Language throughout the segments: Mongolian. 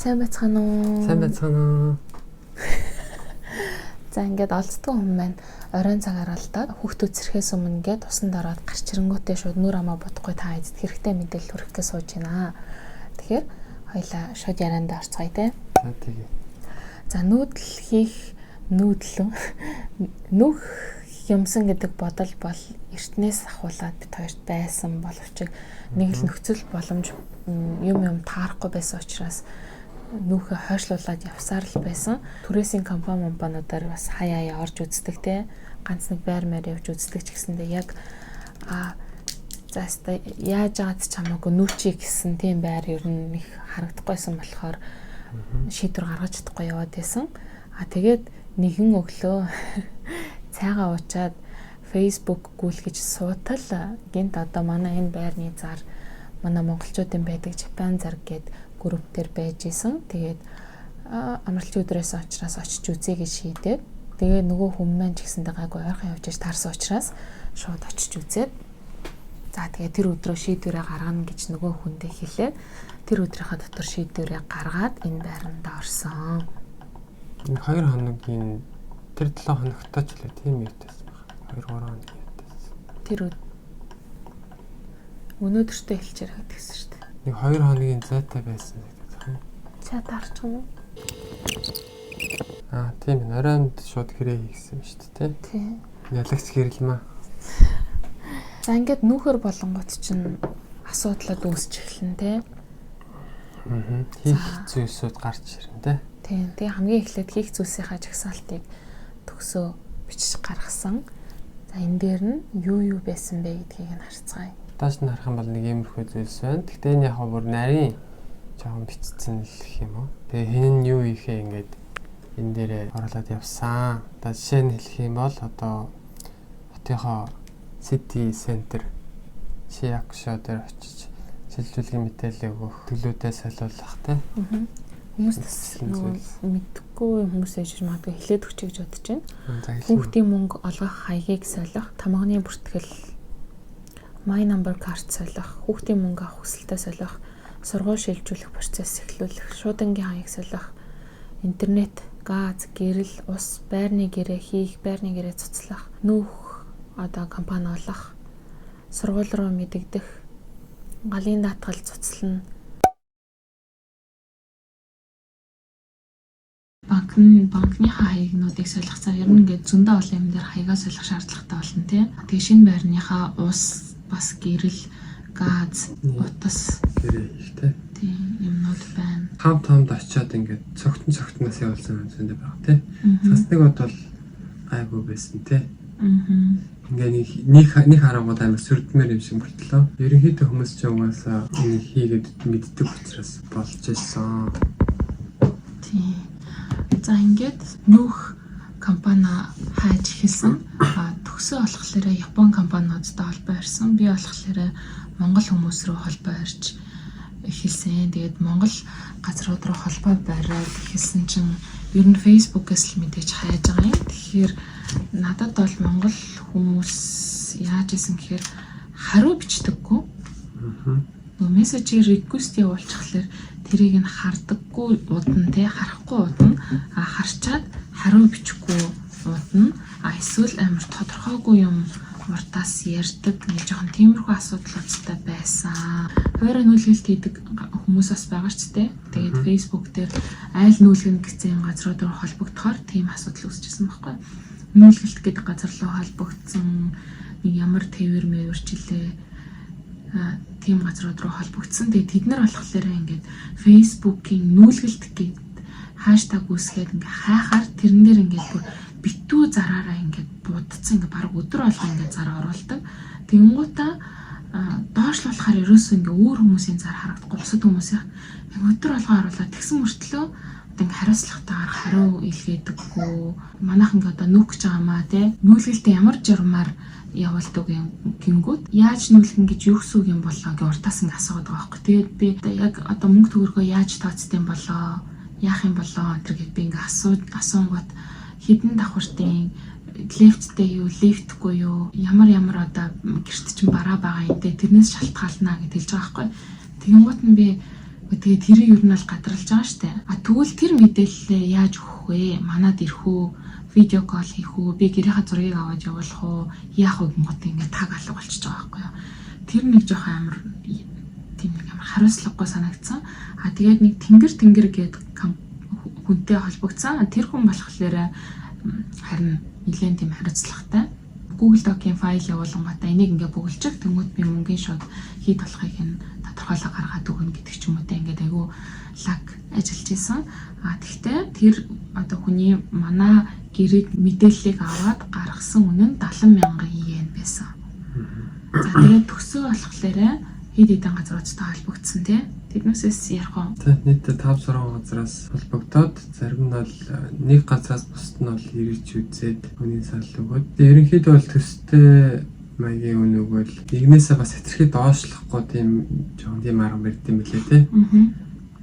Сайн байцгаана уу? Сайн байцгаана уу? За ингээд олцдгоо хүмүүс маань оройн цагаар алдаад хүүхдүүд зэрхээс өмнө ингээд усанд ороод гарч ирэнгүүтээ шууд нүр амаа бодохгүй та эзэд хэрэгтэй мэдээлэл хүргэх гэж сууж байна. Тэгэхээр хоёлаа шууд ярианд орцгоё те. За тэгээ. За нүүх юмсан гэдэг бодол бол эртнээс ахуулаад бид хоёрт байсан боловч нэг л нөхцөл боломж юм таарахгүй байсан учраас нүүхэ хойшлуулад явсаар л байсан. Түрээсийн компаниудаар бас хаяа орж үздэг те. Ганц нэг байр маяг явж үздэг ч гэсэндээ яг заастаа яаж яагаад ч хамаагүй нүүчий гэсэн тийм байр ер нь их харагдахгүйсэн болохоор шийдвэр гаргаж чадахгүй яваад байсан. Тэгээд нэгэн өглөө цайгаа уучаад Facebook гүйлгэж суутал гинт одоо манай энэ байрны зар манай монголчуудын байдаг Japan зар гэдэг групп дээр байж исэн. Тэгээд амралтын өдрөөс очраас очиж үзье гэж шийдээд тэгээ нөгөө хүмүүс маань ч гэсэндээ гайгүй ойрхон явж таарсан учраас шууд очиж үзээд за тэгээ тэр өдрөө шийдвэрээ гаргана гэж нөгөө хүндээ хэлээд тэр өдрийнхөө дотор шийдвэрээ гаргаад энэ байранд орсон. Энэ 2 хоногийн тэр 7 хоногтой ч л тийм ярьдсан баг. 2-3 хоног ярьдсан. Тэр өнөөдөртөө хэлчихэр гэдэгсэн шүү дээ. Нэг 2 хоногийн зайтай байсан гэдэг. Чад харчих юм уу? Тийм ээ. Оройнд шууд хэрэг хийсэн юм шүү дээ, тий. Ялагч гэрэлмээ. За ингээд нүүхэр болонгот чинь асуудлууд үүсч эхэлнэ, тий. Хийх зүйлсүүд гарч ирнэ, тий. Тийм. Тэгээ хамгийн эхлээд хийх зүйлсийнхаа жагсаалтыг төгсөө бичиж гаргасан. За энэ дээр нь юу байсан бэ гэдгийг нь харцгаая. Тааш нь харах юм бол нэг иймэрхүү зүйлс байна. Гэтэ энэ яг бүр нарийн жоохон бичсэн л гэх юм уу. Тэгээ хин нь юу хийхээ ингээд энэ дээрээ оруулаад явсан. Одоо жишээ нь хэлэх юм бол одоо хотынхоо City Center Шиакшо дээр очиж шилжүүлгийн мэдээлэл өгөх төлөвлөлтөө солиулах тий. Хүмүүс мэдхгүй хүмүүс ээж магадгүй хэлээд өгч гэж бодож байна. Хүүхдийн мөнгө олгох хаягийг солих, тамганы бүртгэл, My number card солих, хүүхдийн мөнгө авах хүсэлтээ солих, сургууль шилжүүлэх процесс эхлүүлэх, шуудангийн хаяг солих, интернет, газ, гэрэл, ус, байрны гэрээ хийх, байрны гэрээ цуцлах, нүүх одоо компани олох, сургууль руу мэдэгдэх, галын даатгал цуцлана. Банкны хаягнуудыг солихцаар ер нь ингээд зөндөө олон юм дээр хаягаа солих шаардлагатай болно тий. Тэгээ шинэ байрныхаа ус бас гэрэл, газ, утас гэрээ хийхтэй. Тийм юмнууд байна. Хамт очиод ингээд цогтноос явуулсан юм зөндөө байгаа тий. Бас нэг бод бол гайгүй байсан тий. Ингээд нэг харангууд амар сүрдмээр юм шиг болтлоо. Ерөнхийдөө хүмүүс ч угаасаа энийг хийгээд мэддэг учраас болж ирсэн. Тийм. За ингээд нүүх компани хайж эхэлсэн. Төгсөө болохоор Япон компаниудтай холбоо ирсэн. Би болохоор Монгол хүмүүс рүү холбоо ирж эхэлсэн. Тэгээд Монгол газрууд руу холбоо бариад эхэлсэн чинь ер нь Facebook-ээс л мэдээж хайж байгаа юм. Тэгэхээр надад бол Монгол хүмүүс яаж исэн гэхээр хариу бичдэггүй. Мессежээр request явуулчихлаар тэрийг нь хардаггүй удна те харахгүй удна харчаад хариу бичихгүй удна эсвэл амар тодорхойгүй юм уртаас ярьдаг нэг жоохон тиймэрхүү асуудлуудтай байсан. Хуваарь нүүлгэлт хийдэг хүмүүс бас байгаа ч те. Тэгээд Facebook дээр айл нүүлгэн гэсэн газрууд руу холбогдохоор тийм асуудал үүсчихсэн байхгүй. Нүүлгэлт гэдэг газар руу холбогдсон нэг ямар тээвэр мэвэрчлээ тийм газрууд руу холбогдсон. Тэгээ тэд нар болохоор ингээд Facebook-ийн нүүлгэлт гээд хаштаг үүсгээд ингээд хайхаар тэрэн дээр ингээд бүр битүү зараараа ингээд будцсан ингээд баг өдөр болго ингээд зар оруулдаг. Тэнгуутаа доош л болохоор ерөөсөө ингээд өөр хүмүүсийн зар харагдахгүй бусад хүмүүсийн өдөр болго оруулаад тэгсэн мөртлөө одоо ингээд хариуцлагатайгаар хариу илгээдэггүй. Манайх ингээд одоо нүүх гэж байгаамаа те. Нүүлгэлтээ ямар журмаар явуулдаг юм гингүүд яаж нүүлгэн гэж юу гэсэн үг юм болоо гэж уртаас ингэ асууад байгаа байхгүй. Тэгээд би яг одоо мөнгө төгрөгөө яаж тооцдсон болоо яах юм болоо энэ гэж би ингэ асуунгууд хідэн давхартын лифттэй юу лифтгүй юу ямар одоо гэрт чинь бараа байгаа юм те тэрнээс шалтгаална гэж хэлж байгаа байхгүй. Тэгэнгუთ нь би Тэгээ тэрийг ер нь бол гадралж байгаа штэ. Тэгвэл тэр мэдээлэлээ яаж өгөх вэ? Манад ирэх үү? Видео кол хийх үү? Би гэрийнхаа зургийг аваад явуулах уу? Яах вэ гингот ингээд таг алга болчихж байгаа байхгүй юу? Тэр нэг жоох амар тийм нэг амар хариуцлагагүй санагдсан. Тэгээд нэг тэнгэр гээд хүнтэй холбогдсон. Тэр хүн болохоор харин нэлээд тийм хариуцлагатай. Google Doc-ийн файл явуулангуудаа энийг ингээд бүгэлжих тэнгууд би мөнгөний шууд хийд болохыг нь тодорхойлоо гаргаад өгнө гэдэг ч юм уу те ингээд айгүй лаг ажиллаж исэн. Тэгтээ тэр одоо хүний манай гэрэг мэдээллийг аваад гаргасан үнэ нь 70,000 yen байсан. За тэгээд төгсөө болохоор хэд хэдэн газруудтай холбогдсон те. Тэднээсээс ярих уу? Нийтдээ 5-6 газраас холбогдоод зарим нь бол нэг газраас бусд нь бол ирж үзээд хүний санал өгөөд. Ерөнхийдөө бол төстэй маягийн үнэ өгвөл нэгнээсээ бас хэтэрхий доошлохгүй тийм арга барьд юм билээ те.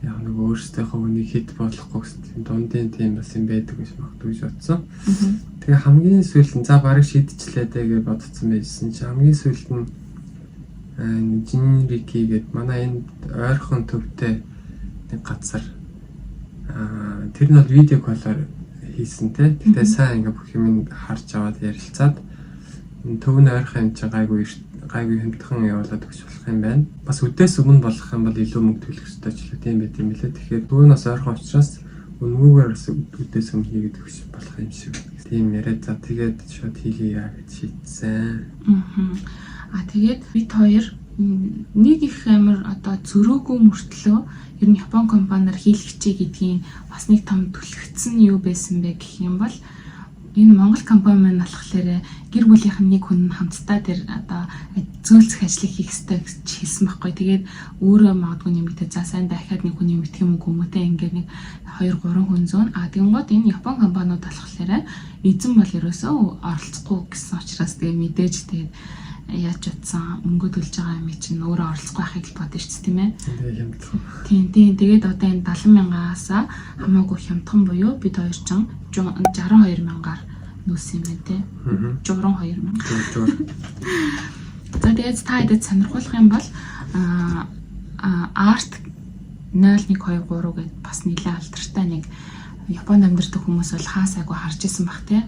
Яг нэг өөрсдийнхөө үнийг хэд болохгүй гэсэн дундын тийм бас юм байдаг гэж магадгүй бодсон. Тэгээ хамгийн сүүлд нь за барыг шийдчихлээ дээ гэж бодсон байсан чи хамгийн сүүлд нь Жинрики гэдэг манай энд ойрхон төвтэй нэг газар тэр нь бол видео колоор хийсэн те. Тэгтээ сайн ингээ бүх юм харж аваад ярилцаад төв нь ойрхон юм чи гайгүй хэмтхэн явуулаад өгч болох юм байна. Бас үдээс өмнө болох юм бол илүү мөнгө төлөх ёстой ч л тийм байт юм лээ. Тэгэхээр түүнээс ойрхон учраас үнмүүгээр бас үдээс өмнө хийгээд өгч болох юм шиг. Тийм яриад за тэгээд шууд хийлье гэж шийдсэн. Тэгээд бид хоёр нэг их амар одоо зөрөөгүй мөртлөө ер нь Япон компаниар хийлгэчээ гэдгийн бас нэг том түлхэгдсэн юу байсан бэ гэх юм бол энэ Монгол компани маань болохоор гэр бүлийнх нь нэг хүн хамтдаа тэр одоо зөөлцөх ажлыг хийх хэрэгтэй гэж хэлсэн байхгүй. Тэгээд өөрөө магадгүй нэмэгдээ за сайн дахиад нэг хүн нэмэгдэх юм уу гэмтэй ингээд нэг 2-3 хүн зүүн. Тэгэнгүүт энэ Япон компаниуд болохоор эзэн бол ерөөсөө оролцохгүй гэсэн учраас тэгээд мэдээж тэгээд яаж утсан мөнгө төлж байгаа юм чинь өөрөө оролцохгүй байхыг л бодсон шүү дээ тийм ээ. Тийм. Тэгээд одоо энэ 70,000-аас хамаагүй хямдхан буюу бид хоёр ч 62,000-аар нүүсэн юм байна те. 62,000. За тэгээд та хэдэд сонирхолтой юм бол Art 0123 гэдэг бас нэлээд алдартай нэг Японд амьдардаг хүмүүс бол хаасайгүй харж исэн бах те.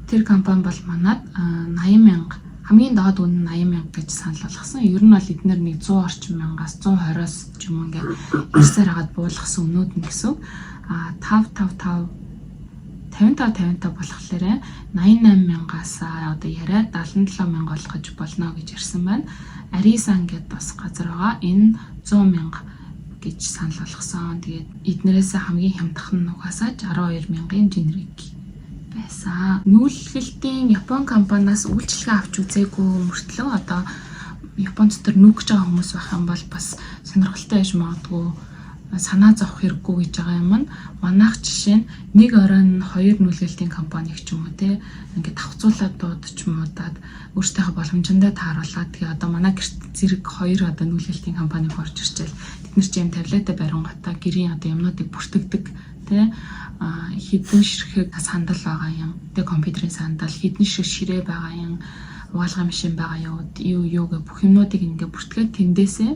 Тэр компани бол манад 80,000 хамгийн доод үнэ 80,000 гэж санал болгосон. Ер нь бол эдгээр нэг 100 орчим мянгаас 120-оос ч юм ингээ ирсээр хагаад буулгасан өнүүд нь гэсэн. 555 55 болохоор 88,000-аас одоо яриад 77,000 болгож болно гэж ирсэн байна. Арисан гэдэг бас газар байгаа. Энэ 100,000 гэж санал болгосон. Тэгээд эднэрээс хамгийн хямдхан нь угаасаа 12,000-ын Жинрики байсан. Нүүлгэлтийн Япон компаниас үйлчлэгээ авч үзээгүй мөртлөө одоо Японд дотор нүүгэж байгаа хүмүүс байх юм бол бас сонирхолтой байж магадгүй санаа зовох хэрэггүй гэж байгаа юм нь манайх жишээ нь нэг оройн 2 нүүлгэлтийн компаниг ч юм уу те ингээд тавцуулаад дуудаж муудаад өөртөөхөө боломжиндөө тааруулаад тэгээ одоо манай гэрт зэрэг 2 одоо нүүлгэлтийн компаниг орж ирчээл тэд нар ч юм таблетаа барингуудаа гэрийн одоо юмнуудыг бүртгэдэг те хідэн ширхэг сандал байгаа юм. Тэгээ компьютерийн сандал, хідэн шиг ширээ байгаа юм, угаалгын машин байгаа юу гэх бүх юмнуудыг ингээ бүртгээд тэндээсээ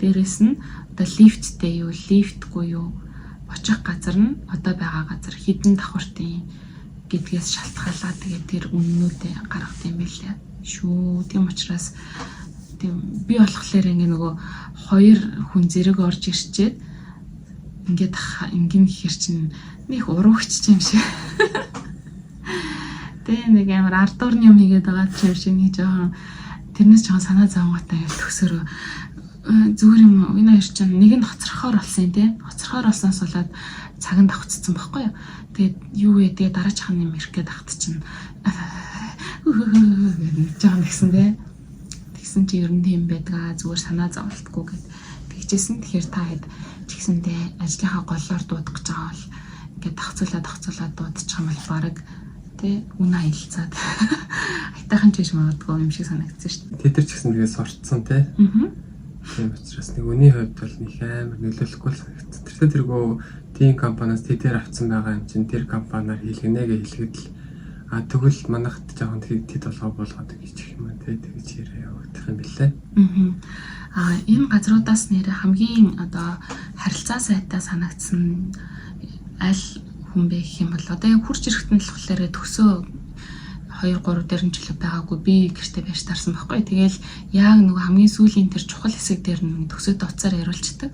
дээрэс нь одоо лифттэй юу, лифтгүй юу очих газар нь одоо байгаа газар хідэн давхартын гэдгээс шалтгаалаад тэгээд тэр үннүүдээ гаргах юм билээ. Шүү. Тийм учраас тийм би болохоор ингээ нөгөө 2 хүн зэрэг орж ирчээд ингээд ингэн гэхэр чинь нэг уруугч юм шиг. Тэ нэг амар ардуурны юм хийгээд байгаа юм шиг нэг жоохон тэрнээс жоохон санаа зовгоотой гэж төгсөрөө зүгээр юм энэ хоёр чинь нэг нь хоцрохоор болсон тий. Хоцрохоор болсноос болоод цаганд давхцсан байхгүй юу. Тэгээд юу вэ тэгээ дараачихын юм ирэх гээд ахт чинь жоохон гэсэн тий. Тэгсэн чи ер нь тийм байдгаа зүгээр санаа зовлтгүй гэд тэгжсэн. Тэгэхээр та хэд тэгсэндээ ажлынхаа голлоор дуудах гэж байгаа бол ингээд давхцуулаад дуудчих юм бол баг тий үнэ аялцаад айтайхан ч гэж магадгүй юм шиг санагдсан шүү дээ. Тэд нар ч гэсэн тэгээ сурцсан тий. Тийм учраас нэг үний хувьд бол нэг амар нөлөөлөхгүй л санагдсан. Тэргөө тийм компаниас тэдээр авсан байгаа юм чинь тэр компаниар хийлгэнэ гэж хэлгээд л тэгвэл манайхд жоохон тэд болгоо болгоод гэж юм тий тэгж яриа явагдах юм билээ. Энэ газруудаас нэрэ хамгийн одоо харилцаа сайтай санагдсан аль хүн бэ гэх юм бол одоо яг хурж ирэхэд нь л болохоор төсөө 2-3 дээрэн жилээ байгаагүй би гэртээ байж таарсан байхгүй. Тэгэл яг нөгөө хамгийн сүүлийн тэр чухал хэсэг дээр нь төсөөд уцаар яриулцдаг.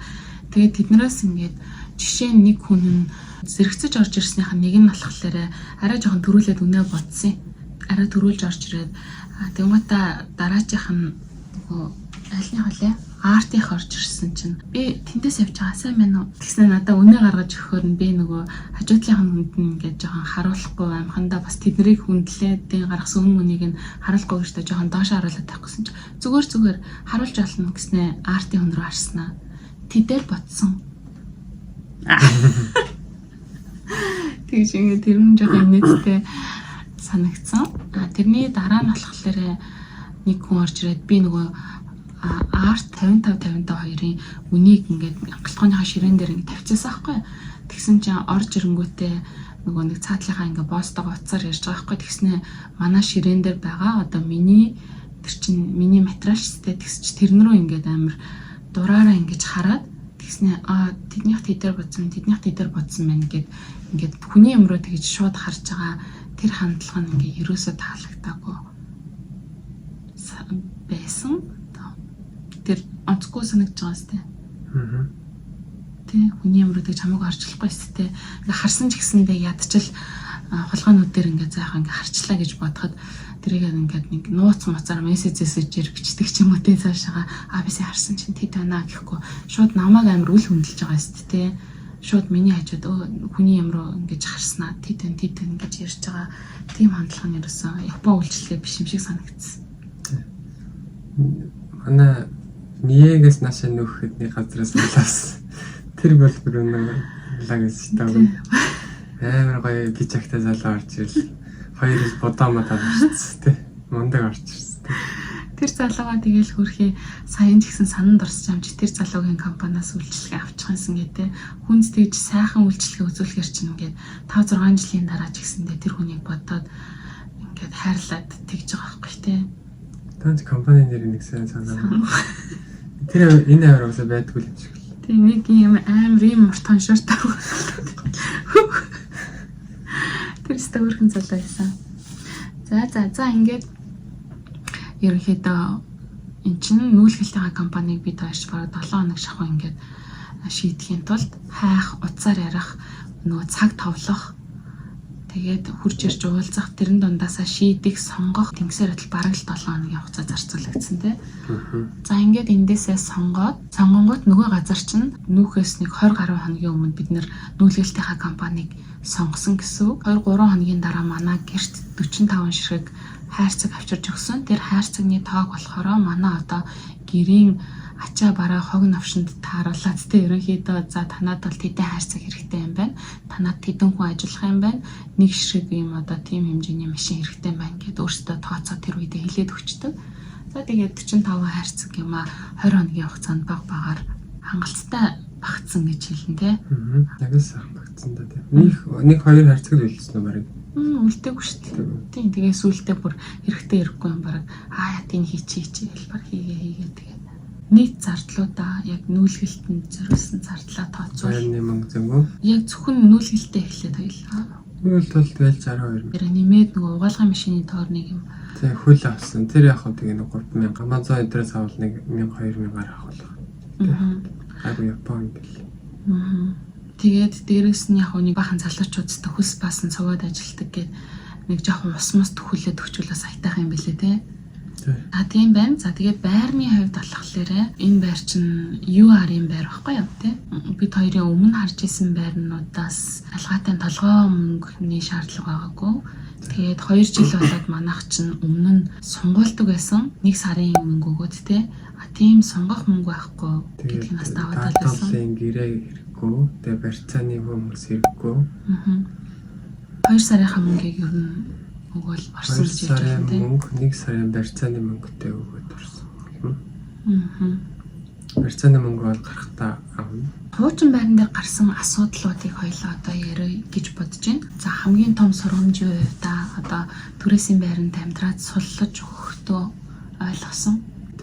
Тэгээд тэднээс ингээд жишээ нь нэг хүн нь зэрэгцэж орж ирснийх нь нэг нь болохоор арай жоохон төрүүлээд үнэ бодсон. Арай төрүүлж орж ирээд тэгмата дараачих нь нөгөө альны холио артих орж ирсэн чинь би тэндээс явж байгаа сайн байна уу гэснээр надад үнэ гаргаж өгөхөөр нь би нөгөө хажуудлынх нь хүнд нь ингээд жоохон харуулахгүй амхандаа бас тэднийг хүндлээд тийм гаргасан өмнөнийг нь харуулахгүй гэж та жоохон доош харуулаад тавихгүйсэн чинь зүгээр харуулж олно гэснээр артын хүн рүү харснаа тэдэл ботсон. Тэгж ингээд тэр нь жоохон нийтдээ санагдсан. Тэрний дараа нь болохоор нэг хүн орж ирээд би нөгөө арт 55-52-ын үнийг ингээд галтлооныхаа ширээн дээр ингээд тавьчихсан байхгүй. Тэгсэн чинь орж ирэнгүүтээ нөгөө нэг цаатлынхаа ингээд боостойгоо уцаар ярьж байгаа байхгүй. Тэгснэ манай ширээн дээр байгаа одоо миний материалчтэй тэгсч тэрнэрөө ингээд амар дураараа ингэж хараад тэгснэ тэднийх тэдэр бодсон байна гэд ингээд хүний юмроо тэгж шууд харж байгаа тэр хандлага нь ингээд ерөөсөө таалагдаагүй байсан. Тэр онцгүй санагдж байгаа сте. Тэ хүний юмруу гэж хамаагүй харчлахгүй сте. Ингээ харсан ч гэсэндээ ядчил хулгайнууд дээр ингээ заахаа ингээ харчлаа гэж бодоход тэрийг ингээд нэг нууц муцаар мессежээр бичдэг ч юм уу тэ цаашаага бисээ харсан чинь тэт байна гэхгүй шууд намайг амар үл хөндлөж байгаа сте. Шууд миний хажууд хүний юмруу ингээ харснаа тэт ингэж ярьж байгаа тийм хандлага нь ерөөсөн Япон үйлчлэгээ биш юм шиг санагдсан. Манай Ниегээс наашаа нөхөд нэг газраас болоос. Тэр бол бүр лагс таа. Амар гоё бичагтай залуу орж ирэл. Хоёр ил бодоомод авчихсан тий. Мундаг орж ирсэн. Тэр залуугаа тэгэл хөрхий саяхан ч гэсэн сананд орсож амж тэр залуугийн компаниас үйлчлэгээ авчихсан гэдэг. Хүнс тэгж сайхан үйлчлэгээ үзүүлэхэр чинь ингээд 5-6 жилийн дараа ч гэсэндээ тэр хүнийг бодоод ингээд хайрлаад тэгж байгаа байхгүй тий. Танц компани нэр нэг сайн санаа. Тэр энэ аваасаа байдгүй юм шиг. Тэг нэг юм амар юм муртан шортой. Тэр стаурхан залуу байсан. За ингээд ерөнхийдөө эн чинь нүүлгэлтийн компаниг бид хойш бараг 7 хоног шахуу ингээд шийдэхийн тулд хайх, уцаар ярих, нөгөө цаг товлох тэгээд хурж ирж уулзах тэрэн дундаасаа шийдэх, сонгох тэнгисээр адил бараг л 7 хоногийн хугацаа зарцуулагдсан тий. За ингээд эндээсээ сонгонгууд нөгөө газар чинь нүүхээс нэг 20 гаруй хоногийн өмнө бид нүүлгэлтийн компаниг сонгосон гэсэн үг. 2-3 хоногийн дараа манай гэрт 45 ширхэг хайрцаг авчирж өгсөн. Тэр хайрцагны тоог болохоор манай одоо гэрийн ачаа бараа хог навшинд тааруулаад тэ ерөнхийдөө за танад бол тэдэн хайрцаг хэрэгтэй юм байна. Танад тэдэн хүн ажиллах юм байна. Нэг ширхэг юм одоо тийм хэмжээний машин хэрэгтэй байна гэдээ өөрсдөө тооцоо тэр үедээ хэлээд өгчдөг. За тэгээд 45 хайрцаг юм 20 хоногийн хугацаанд багаар хангалттай багтсан гэж хэлнэ тэ. Нагас багтсан да тийм. Нэг хоёр хайрцаг л үлдсэн юм байна. Үлдээгүй шүү дээ. Тийм тэгээ сүултээ бүр хэрэгтэй ирэхгүй юм баг. Тийм хийчихээ хэл баг хийгээ тэгээ. Нийт зардлуудаа яг нүүлгэлтэнд зориулсан зардлаа тооцвол 21,000 зөнгөө. Яг зөвхөн нүүлгэлтээ эхлээд хоёлаа. Нүүлгэлт бол тэгэл 62. Тэр нэмээд нөгөө угаалгын машины тоор нэг юм. Тэг хөл авсан. Тэр яг хөө тэгээ 3,000. Amazon энтрээс авал нэг 1,000-2,000-аар авах. Агуу Япон гэл. Тэгээд дээрэс нь яг нэг бахан залуучуудтай хүс баасан цуваад ажилтдаг гэд нэг жоохон ус төхүүлээд өгчүүлээ сайтайхан юм билээ те. Тийм байна. За тэгээд байрны хувьд болохоор энэ байр чинь UR-ийн байр байхгүй юу те. Бид хоёрын өмнө харж исэн байрнуудаас алгаатай толгой мөнгөний шаардлага байгаагүй. Тэгээд 2 жил болоод манайх чинь өмнө нь сунгуулдаг байсан. 1 сарын мөнгө өгөөд те. Тийм сонгох мөнгө байхгүй гэдгийг бас даваад байсан. Гэрээ тэгээ барьцааны хүмүүс хэрэггүй. 2 сарын мөнгийг ер нь өгөөл орсон гэж хэлсэн тийм. 1 сарын барьцааны мөнгөтэй өгөөд орсон. Барьцааны мөнгө бол гарахтаа авна. Хуучин байран дээр гарсан асуудлуудыг хоёлаа одоо ярих гэж бодож байна. За хамгийн том сургамжийн хувьдаа одоо түрээсийн байранд амьдраад суллаж өгөхдөө ойлгосон.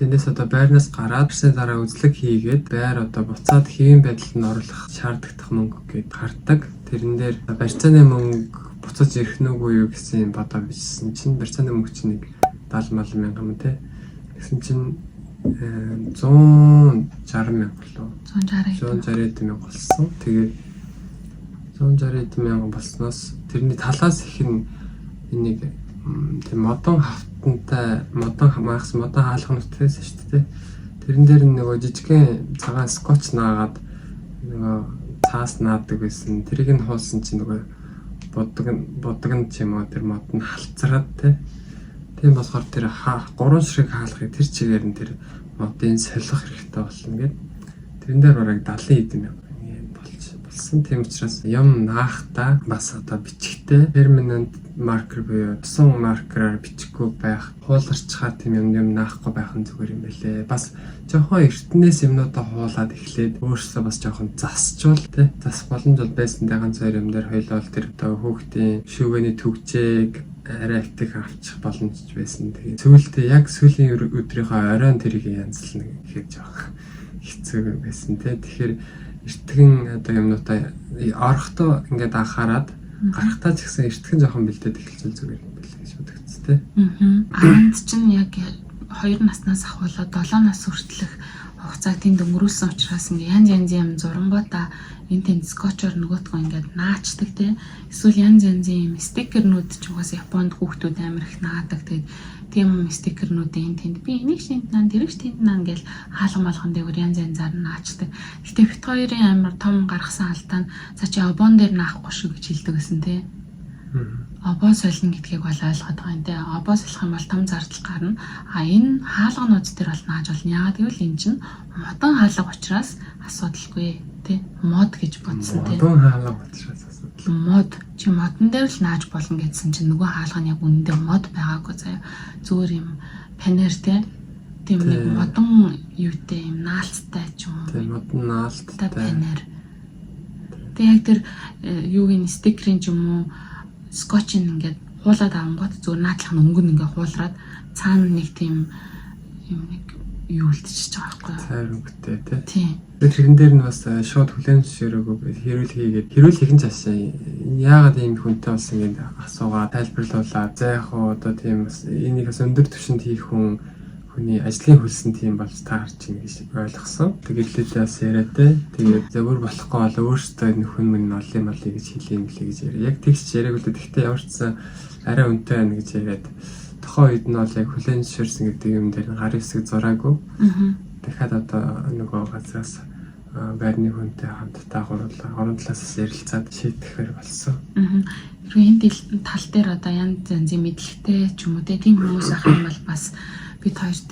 Тэндээс одоо байрнаас гараад тэрсээ дараа үзлэг хийгээд байр одоо буцаад хэвийн байдалд нь оруулах шаардлагатай мөнгө гээд гардаг. Тэрэн дээр барьцааны мөнгө буцаж ирэх нь үгүй юу гэсэн юм бодоо бичсэн чинь барьцааны мөнгө чинь нэг 70 мянган юм те. Тэгсэн чинь 160 мянга болов. 160 мянга болсон. Тэгээд 160 мянга болсноос тэрний талаас их нь энийг тийм модон хавтантай модон хаалгануудтайс шүү дээ. Тэрэн дээр нөгөө жижигхэн цагаан скотч наагаад нөгөө цаас наадаг байсан. Тэрийг нь хуулсан чинь нөгөө бодог нь ч юм уу тэр мод нь халцраад те. Тийм болохоор тэр 3 ширхэг хаалгахыг тэр чигээр нь тэр модын солих хэрэгтэй болно гэд. Тэрэн дээр бараг 70 эд юм болсон. Тийм учраас юм наахта бас одоо бичгтээ перманент маркер буюу тусан маркераар бичихгүй байх, хууларчхаар тийм юм наахгүй байх нь зүгээр юм байлээ. Бас жоохон эртнээс юмнуудаа хуулаад эхлээд өөрөөсөө бас жоохон засчвал тий зас боломж бол байсантай ганц хоёр юм дээр хоёлоо тэр одоо хүүхдийн шүүгээний төгжээг арай их авчих боломж байсан. Тэгээд сүүлдээ яг сүүлийн өдрийнхөө оройн тэрийг янзлна гэхэд жоохон хэцүү байсан тий. Тэгэхээр эртгэн одоо юмнуудаа орохдоо ингээд анхаарад гарахтаа ч гэсэн эртгэн жоохон бэлдээд эхэлчихвэл зүгээр юм байна гэж бодогдсон тий. Аанд чинь яг 2 наснаас ахуулаад 7 нас хүртэлх хугацааг тэнд өнгөрүүлсэн учраас ингээд янз янзын юм зурангуудаа энэ тэнд скотчоор нөгөөтгөө ингээд наачдаг тий. Эсвэл янз янзын юм стикернүүд ч угаасаа Японд хүүхдүүд амар их наадаг. Тэгээд тийм стикернүүдийн тэнд би энийг шинтнаа тэрэг шинтнаа ингээл хаалган малган дээр янз янзаар наачдаг. Гэтэ бит хоёрын амар том гаргасан алдаа нь за чи обон дээр наахгүй шүү гэж хэлдэг гэсэн тий. Обоо солино гэдгийг бол ойлгоод байгаа юм тий. Обоо солих юм бол том зардал гарна. Энэ хаалганууд дээр бол нааж болно. Яагаад гэвэл эн чинь модон хаалга учраас асуудалгүй тий. Мод гэж бодсон тий. Модон хаалга учраас асуудал. Мод чи модон дээр л нааж болно гэдсэн чинь нөгөө хаалга нь яг үнэндээ мод байгаагүй заяа. Зүгээр юм панер тий. Тийм нэг модон юутэй юм наалттай ч юм уу. Тийм модон наалттай панер. Тэг яг тэр юугийн стикерийн ч юм уу скотчийг ингээд хуулаад авангууд зүгээр наадлах нь өнгө нь ингээд хуулраад цаана нэг тийм юм нэг юу үлдчихэж байгаа байхгүй юу? Цайр өнгөтэй тий. Тийм. Тэрэн дээр нь бас шууд хүлээн зөвшөөрөөгүй хэрүүл хийгээд хэрүүл хийх нь цаашаа яагаад ийм хүнтэй болсон гэж асуугаа тайлбарлуулаад за яг хоо одоо тийм бас энийг бас өндөр түвшинд хийх хүний ажлын хөлсөн тийм болж таарч ийн гэж ойлгосон. Тэгэлээ бас яриатай. Тэгээд зөвөр болохгүй бол өөртөө нөхөн минь олон малыг гэж хэлээ мэлээ гэж яриа. Яг тэгч яриаг л гэхдээ ямар ч сан арай үнэтэй байна гэж яриад тохоо үед нь бол яг хүлээн зөвшөөрсөн гэдэг юм дээр гар хэсэг зураагүй. Дахиад одоо нөгөө газраас байрны хүнтэй хамтдаа гурван талаас ярилцаад шийдэхээр болсон. Энэ тал дээр одоо янз янзын мэдлэгтэй ч юм уу тийм хүмүүс ах юм бол бас бид хоёрт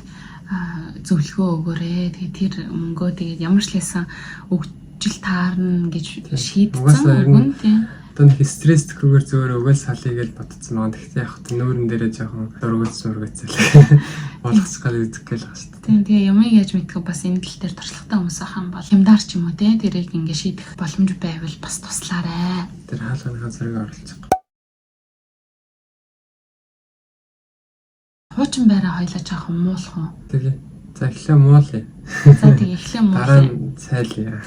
зөвлөгөө өгөөрэй. Тэгээд тэр мөнгөө тэгээд ямар ч лээсэн өгжил таарна гэж шийдсэн үгэн тийм. Одоо нэг стресстэйгээр зөөр өгөөл салъя гэж бодсон байгаа. Гэхдээ яг хөө нүүрэн дээрээ жоохон зургацэл болгоцгоо үзэх гээл байгаа шүү дээ. Тийм тэгээ ямыг яаж мэдэх бас энэ тал дээр туршлагатай хүмүүс ахын бол хямдар ч юм уу те тэрийг ингээ шийдэх боломж байвал бас туслаарай. Тэр хаалганыхаа зэрэг оруулчих. Хуучин байраа хойлоо жоохон муулах уу? Тэгээ. За эхлээ муулъя. За тэгээ эхлээ муулъя. Дараа нь сайлъя.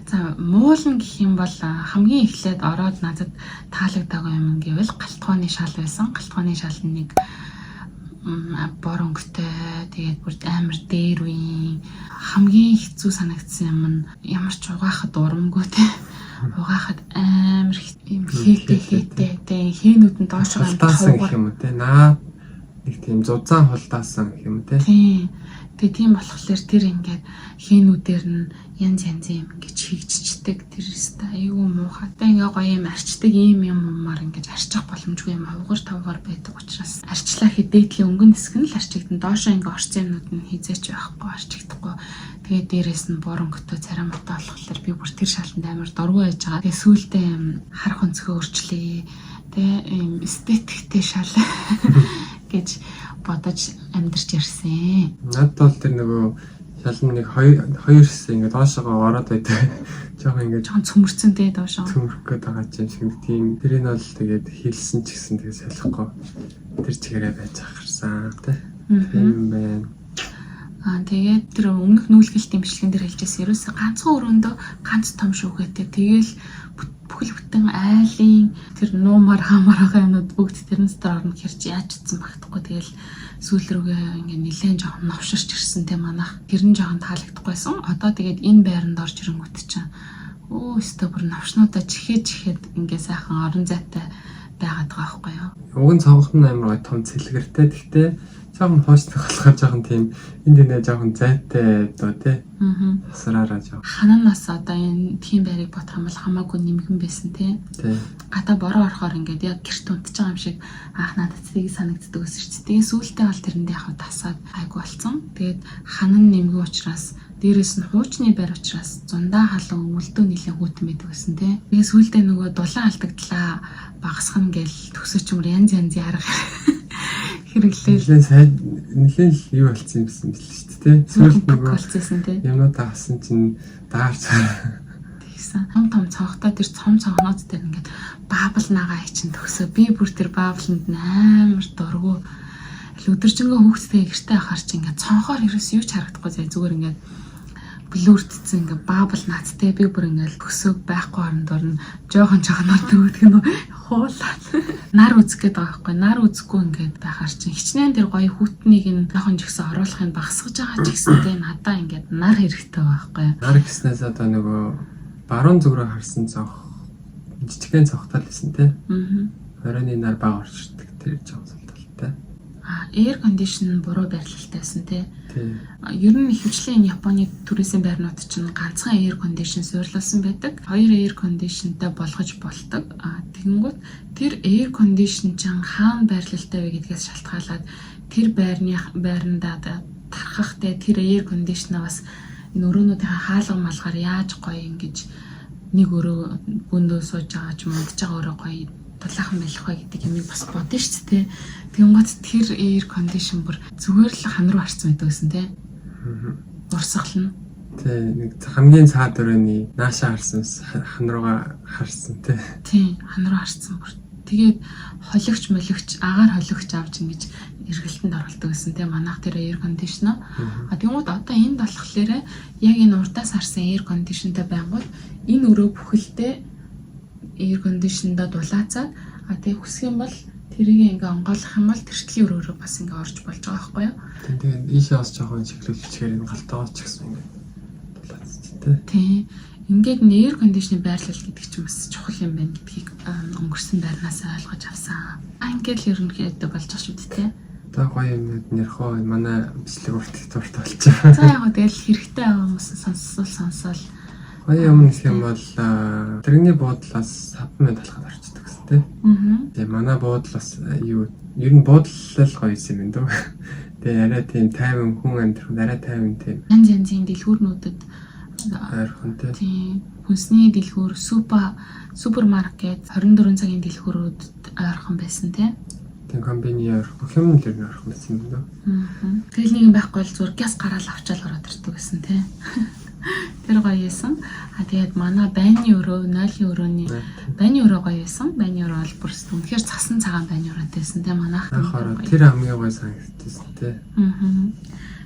За муулна гэх юм бол хамгийн эхлээд ороод надад таалагдаагүй юм гэвэл галтгооны шал байсан. Галтгооны шал нэг бор өнгөтэй тэгээд бүр амар дээр үе хамгийн хэцүү санагдсан юм нь ямар ч угаахад урамгүй те угаахад амар хийтэй хээнүүд нь доошоо хулдаасан гэх юм уу те наа нэг тийм зузаан хулдаасан гэх юм те тэгээ тийм болохоор тэр ингээд хээнүүдээр нь янз янзын юм ингэж хийгчдэг тэр өстой айгүй муухай. Тэгээ ингээ гоё юм арчдаг юмар ингэж арчих боломжгүй юм хувгар тавгаар байдаг учраас арчлаа хэдээдлийн өнгөн хэсэг нь л арчигдан доошоо ингээ орцсон юмнууд нь хизээч байхгүй арчигдахгүй. Тэгээ дээрэс нь боронготой царай мотой болохоор би бүр тэр шаланд амар дургүй байж байгаа. Тэгээ сүүлдээ харах өнцгөө өөрчлөе. Тэгээ ийм эстетиктэй шал гэж бодож амьдарч ирсэн. Надад бол тэр нөгөө шалны нэг хоёр хэсэг ингээд доошоо ороод байдаг. Жохон ингээд цөмөрцөн дээ доошоо. Цөмөрөх гээд байгаа юм шиг тийм. Тэрийг бол тэгээд хэлсэн ч гэсэн тэгээд солихгүй. Тэр чигээрээ байж ахарсан тий. Тийм байна. Тэгээд тэр өмнөх нүүлгэлт имчилгэн дээр хэлжсэн ерөөсөө ганцхан өрөөндөө ганц том шүүхэттэй тэгэл бүхэл бүтэн айлын тэр нуумар хаамаар байгаа юмнууд бүгд тэрнээс дээр орно хэрч яаж чадсан багтахгүй тэгэл сүүл рүүгээ ингээ нэлээд жоохон новширч ирсэн те манайх тэр нь жоохон таалагдахгүйсэн одоо тэгээд энэ байранд орж ирэнгүүт чинь өстө бүр новшнуудаа чихээд ингээ сайхан орон зайтай байгаад байгаа байхгүй юу. Уг нь цонх нь амар том цэлгэртэй гэхдээ жоохон хуучдаг болохоор жоохон тийм энд нэ жоохон зайтай доо тий. Тасраараа жоохон. Хананаас одоо энэ тийм байрыг бодох юм бол хамаагүй нэмгэн байсан тий. Тий. Гадаа бороо орохоор ингээд яг гэрт унтж байгаа юм шиг анх надад тийг санагддаг өсөрч. Тэгээ сүүлдээ бол тэрэндээ яг тасаад айгу болсон. Тэгээд ханан нэмгэн учраас дээрээс нь хуучны байр учраас зундаа халуун өлдөө нилийн хүүтэн байдаг гэсэн тий. Тэгээ сүүлдээ нөгөө дулаан алдагдлаа багасгана гээл төсөөч юм янз янзын арга хэрэглээ. Нэлээд юу болсон юм бэ шүү дээ. Сүүлд нөгөө болчихсон тий. Юмнуудаа хасан чинь даарч тэгсэн. Том цонхтой тэр цом цонхнууд дээр ингээд баабал нагаа чинь төгсөө. Би бүр тэр баабалнд амар дургу. Өдөржингөө хүүхдтэй гэртээ ахаар чи ингээд цонхоор ерөөс юу ч харагдахгүй зэ зүгээр ингээд блүрдсэн ингээ баабал наацтай би бүр ингээл төсөөг байхгүй оронд орно жоохон нотгөөдөг нь хуулаад нар үзэх гээд байгаа байхгүй нар үзэхгүй ингээд байхаар чинь хичнээн тэр гоё хүүтнийг нь жоохон ч гэсэн оруулахыг багасгаж байгаа ч гэсэнтэй надаа ингээд нар хэрэгтэй байхгүй нар гэснээс одоо нөгөө баруун зүгрөө харсан цонх жижигхэн цонхтой л байсан тий. Оройны нар баг орчдөг тэр жоохон салталтай. Air condition буруу байрлалтайсэн тий. Ер нь ихэвчлэн Японы түрээсийн байрнууд чинь ганцхан air condition суйрлуулсан байдаг. Хоёр air conditionтай болгож болдог. Тэгэнгүүт тэр air condition чинь хаана байрлалтай вэ гэдгээс шалтгаалаад тэр байрандаа тархахтай тэр air condition-а бас энэ өрөөнүүдийн хаалга малгаар яаж гоё ингэж нэг өрөө бүндөө сууж байгаа ч модж байгаа өрөө гоё тулаахан байх вэ гэдэг юм бас бодно шүү дээ. Тэгэнгүүт тэр air condition бүр зүгээр л хан руу харсан байдаг гэсэн тий. Урсгална. Тий, нэг хамгийн цаад өрөөний наашаа харсан хан руугаа харсан тий. Тий, хан руу харсан бүр. Тэгээд холигч агаар холигч авч ингэж эргэлтэнд оролдог гэсэн тий. Манайх тэр air conditioner. Тэгэнгүүт одоо энд болохоор яг энэ урдаас харсан air conditionтай байнгут энэ өрөө бүхэлдээ air conditioner-да дулаацаад тэгээ хүсэх юм бол тэрийг ингээ онгойлгох юм бол тэртлийн өрөөрөө бас ингээ орж болж байгаа байхгүй юу? Тэгээд ийшээ бас жоохон чиглүүлчихээр энэ галтаач гэсэн ингээ дулаацтай. Тий. Ингээд air conditioner байрлал гэдэг чинь бас чухал юм байна гэдгийг өнгөрсөн байрнаас ойлгож авсан. Ингээд л ерөнхийдөө болж байгаа шүү дээ. Та гоё юм нэрхөө манай бичлэг урт дуртай болчихоо. За яг тэгэл хэрэгтэй байгаа хүмүүс сонсоол. Гоё юм гэх юм бол тэрний буудлаас 5 минут талхад орчдөг гэсэн тий. Тэгээ манай буудлаас юу ер нь буудлал гоё юм дөө. Тэгээ арай тийм тайван хүн амьдрах арай тайван тийм. Янзын дэлгүүрнүүдэд ойрхон тий. Хүнсний дэлгүүр, супермаркет, 24 цагийн дэлгүүрүүд ойрхон байсан тий. Тийм комбини ойрхон бүх юм л ойрхон байсан юм дөө. Тэгэл нэг юм байхгүй бол зүгээр газ гараал авчаал ороод ирдэг гэсэн тий. Тэр гоё байсан. Тэгээд манай байны өрөө, нойлын өрөөний байны өрөө гоё байсан. Байны өрөө бол бүр үнэхээр цасан цагаан байны өрөөтэйсэн те манайх. Тэр хамгийн гоё санагдчихсэн те.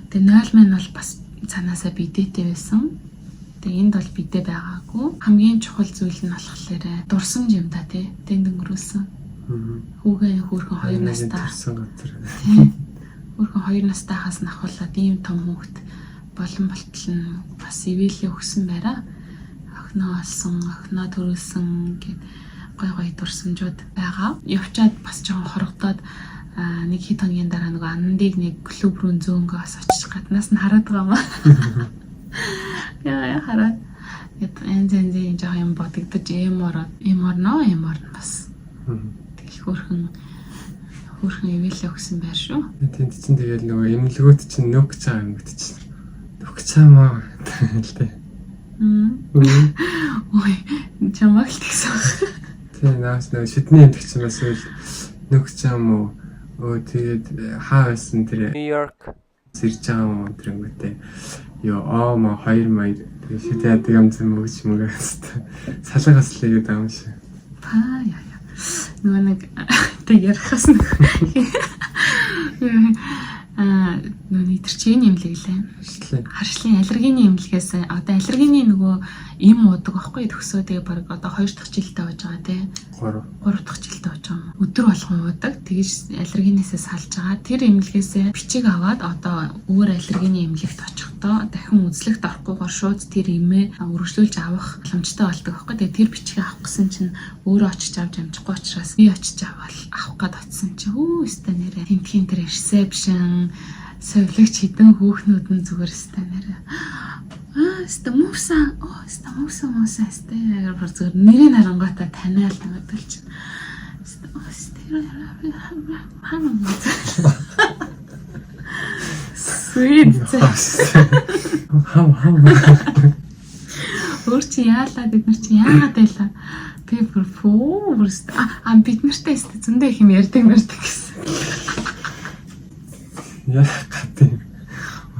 Тэгээд нойл маань бол бас цаанаасаа бидээтэй байсан. Тэгээд энд бол бидээ байгаагүй. Хамгийн чухал зүйл нь болохоор дурсамж юм да те. Тэнд өнгөрүүлсэн. Хүүгээ хөөрхөн 2 настай. Хөөрхөн 2 настайхаас нахуулаад ийм том хүүхэд болон болтол нь бас ивэлээ өгсөн байраа. Охиноо олсон, охиноо төрүүлсэн гэд гой дурсамжууд байгаа. Явчаад бас жоохон хорогдоод нэг хэд хоногийн дараа нөгөө андыг нэг клуб руу зөөнгөө бас очиж гаднаас нь хараад байгаа маа. Яа хараад энэ жоохон юм бодогдож эморно бас. Тэгэл хөөрхөн ивэлээ өгсөн байр шүү. Тэнд чинь тэгэл нөгөө эмнэлгүүд чинь нүг цаа амьд чинь. Нүгчаамаа гэлтэй. Ой, чамаг л тэгсэн. Тэгээ наас нэг шидний эмч чинь бас нүгчаам уу. Тэгээд хаа байсан тэр Нью-Йорк сэрж байгаа юм тэр ингэтэй. Ёо ма 2 маяг шидээ яд юм зэн мөгч мөгөөс. Салгаас л игээд байгаа юм шиг. Нөгөө нэг тэг ярахаас нэг Нүний тэр чинь эмнэлэг лээ. Харшлын. Харшлын аллергины эмнэлгээс одоо аллергины нөгөө им уудаг аахгүй төгсөө тэгээ баг одоо 2 дахь жилдээ байж байгаа тий. 3 дахь жилдээ байж байгаа. Өдөр болгон уудаг. Тэгэж аллергинээсээ салж байгаа. Тэр эмнэлгээсээ бичиг аваад одоо өөр аллергины эмнэлэгт очихдоо дахин үзлэгт орохгүйгээр шууд тэр имээ өргөжлүүлж авах боломжтой болдог аахгүй. Тэгээ тэр бичгийг авах гэсэн чинь өөрөө очиж авч амжихгүй учраас би очиж авах гээд очисон чинь өстэй нэрээ тентхийн тэр ресепшн совлогч хідэн хүүхнүүд нь зүгээр өстэй нэрээ стамуса өстэй зүгээр нэрийн харангуйтай таниал гэдэг чинь Sweet. Өөр чи яалаа бид нар чи яагаад байлаа? Би бүрст бид нартай зөндөө их юм ярьдаг гэсэн. Яах гэдэг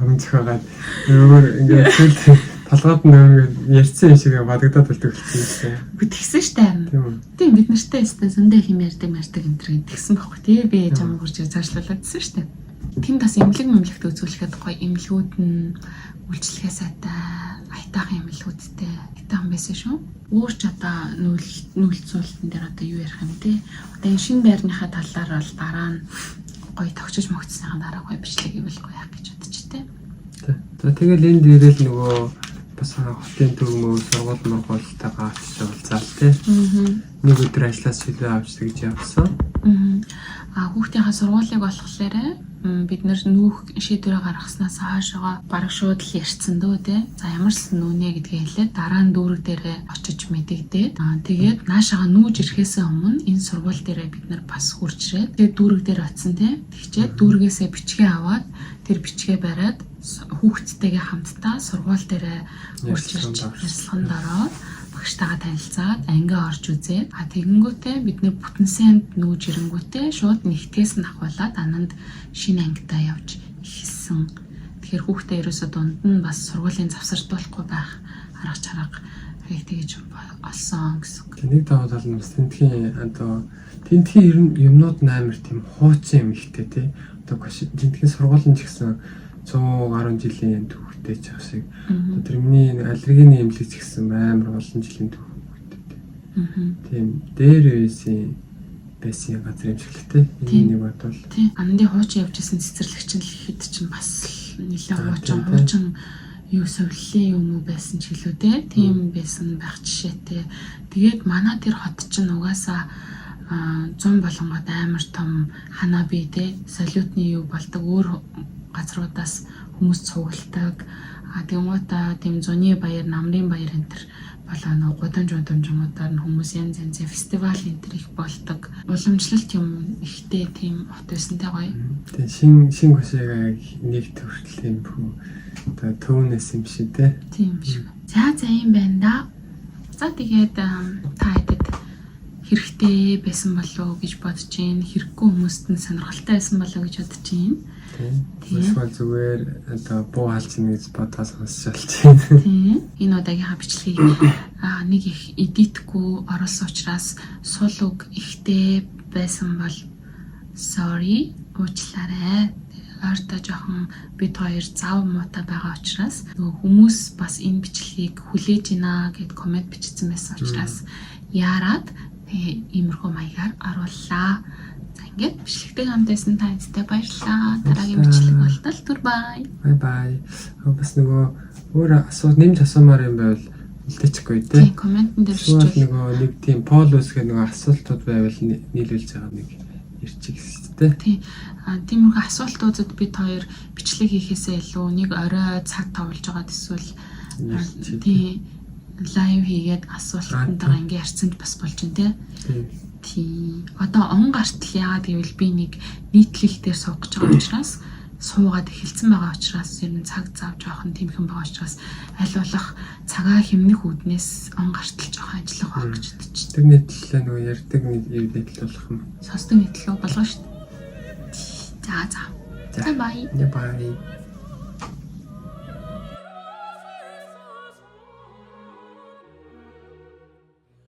юм зөхөөгаад өөр ингээд толгойд нь ярьсан юм шиг бодогдоод болдог болсон юм. Тэгсэн штэ харин. Тийм бид нартай зөндөө их юм ярьдаг энэ төр гэдгсэн байхгүй тий би чам хурж цаашлууладсан штэ. Тэнд бас эмнэлэгт үзүүлэхэд гоё эмнэлгүүд нь үйлчлэгээ сайтай айтаахан эмнэлгүүдтэй айтаахан байсан шүү. Өөр ч одоо нүүлцүүлэлтэн дээр одоо юу ярих юм те. Одоо энэ шинэ байрныхаа талаар бол дараа нь гоё тогтчиж могцсныхаа дараа гоё бичлэг ивэл гоё яах гэж бодож те. За тэгэл энд ирэл нөгөө бас хотын төгмөө сургууль мөргүүлтэйгээ очиж уулзаал те. Нэг өдөр ажлаас шилээ авч тэгж явсан. Хүүхдийнхаа сургуулийг болохоор бид нэр нүүх шийдвэрээ гаргаснаас хойшоо бараг шууд л ярьсан дөө те. За ямар ч нүнэ гэдгээ хэлээд дараа нь дүүрэг дээрээ очиж мэдэгдээд тэгээд наашаага нүүж ирэхээс өмнө энэ сургууль дээрээ бид нар бас хурж ирээд тэгээд дүүрэг дээр очисон те. Тэгчээд дүүргээсээ бичгээ аваад тэр бичгээ бариад хүүхдтэйгээ хамтдаа сургууль дээрээ хурж ирж ярьслаханд ороод багштайгаа танилцаад ангиа орж үзээд тэгэнгүүтээ бид нэр бүтэн санд нүүж ирэнгүүтээ шууд нэгтгэс нь ахуулаад ананд шинэ ангидаа явж ихсэн. Тэгэхээр хүүхдээ ерөөсөө дунд нь бас сургуулийн завсардуулахгүй байх арга чарга тэгж олсон гэсэн. Нэг даваа тал нь бас тентхийн юмнууд амар тийм хуучин юм ихтэй тий. Одоо тентхийн сургуулийн ч гэсэн 110 жилийн түүхтэй ч ах шиг. Тэр миний аллергины эмнэлэг ч гэсэн амар олон жилийн түүхтэй. Тийм дээр байсан газар юм шигтэй. Энэ нэг бодвол. Тийм. Андын хуучин явж исэн цэцэрлэгч нь хэд ч бас нэлээд хуучин юу совллын юм уу байсан ч гэлөө те. Тийм байсан байх жишээтэй. Тэгээд манай тэр хот чинь угаасаа 100 болонгод амар том ханаа бий те. Салютны юу болдог өөр газруудаас хүмүүс цугладаг. Тэгмээ тийм зуны баяр, намрын баяр энэ төр болоо нэг гудамжуудаар нь хүмүүс янз янзын фестивал энэ төр их болдог. Уламжлалт юм ихтэй тийм хот байсантай гоё. Тийм шин хөшөөг нэг төрөл юм бүү. Одоо төөнэс юм шиг те. Тийм шиг. За юм байна да. За тэгээд та хэдэд хэрэгтэй байсан болов уу гэж бодож байна. Хэрэггүй хүмүүст нь сонирхолтой байсан болов уу гэж бодож байна. Тийм. Зүгээр одоо буу халж ийн гэж бодож сонсч байна. Тийм. Энэ удаагийнхаа бичлэгийг нэг их эдитгүй оруулсан учраас сул үг ихтэй байсан бол sorry уучлаарай. Ойртой жоохон бид хоёр зав муутай байгаа учраас нөгөө хүмүүс бас энэ бичлэгийг хүлээж гинэ гэд комент бичсэн байсан учраас яарад иймэрхүү маягаар орууллаа. За ингээд бичлэгтэй хамт байсан танд баярлалаа. Дараагийн бичлэг болтол түр бай. Бай. Бас нөгөө өөр нэмж асуумаар юм байвал үлдээчихгүй тий. Комментэн дээр бичвэл нөгөө нэг тийм полус гэх нөгөө асуултууд байвал нийлүүлж байгаа нэг ирчих хэвчтэй. Тий. Тиймэрхүү асуултуудад бид хоёр бичлэг хийхээсээ илүү нэг орой цаг тавуулж байгаа эсвэл тий лайв хийгээд асуултантайгаа ингээ ярьцанд бас болж байна тий. Тий. Одоо он гартал яагаад гэвэл би нэг нийтлэг дээр суух гэж байгаа учраас суугаад эхэлсэн байгаа учраас ер нь цаг зав жоохон тэмхэн байгаа учраас аль болох цагаа хэмнэх үүднээс он гартал жоохон ажиллах байх гэж бодож байна. Тэр нийтлэлээ нөгөө ярьдаг нэг нийтлэл болох юм. Сонсдог нийтлэл болгоо шүү дээ. За. Bye bye. Bye.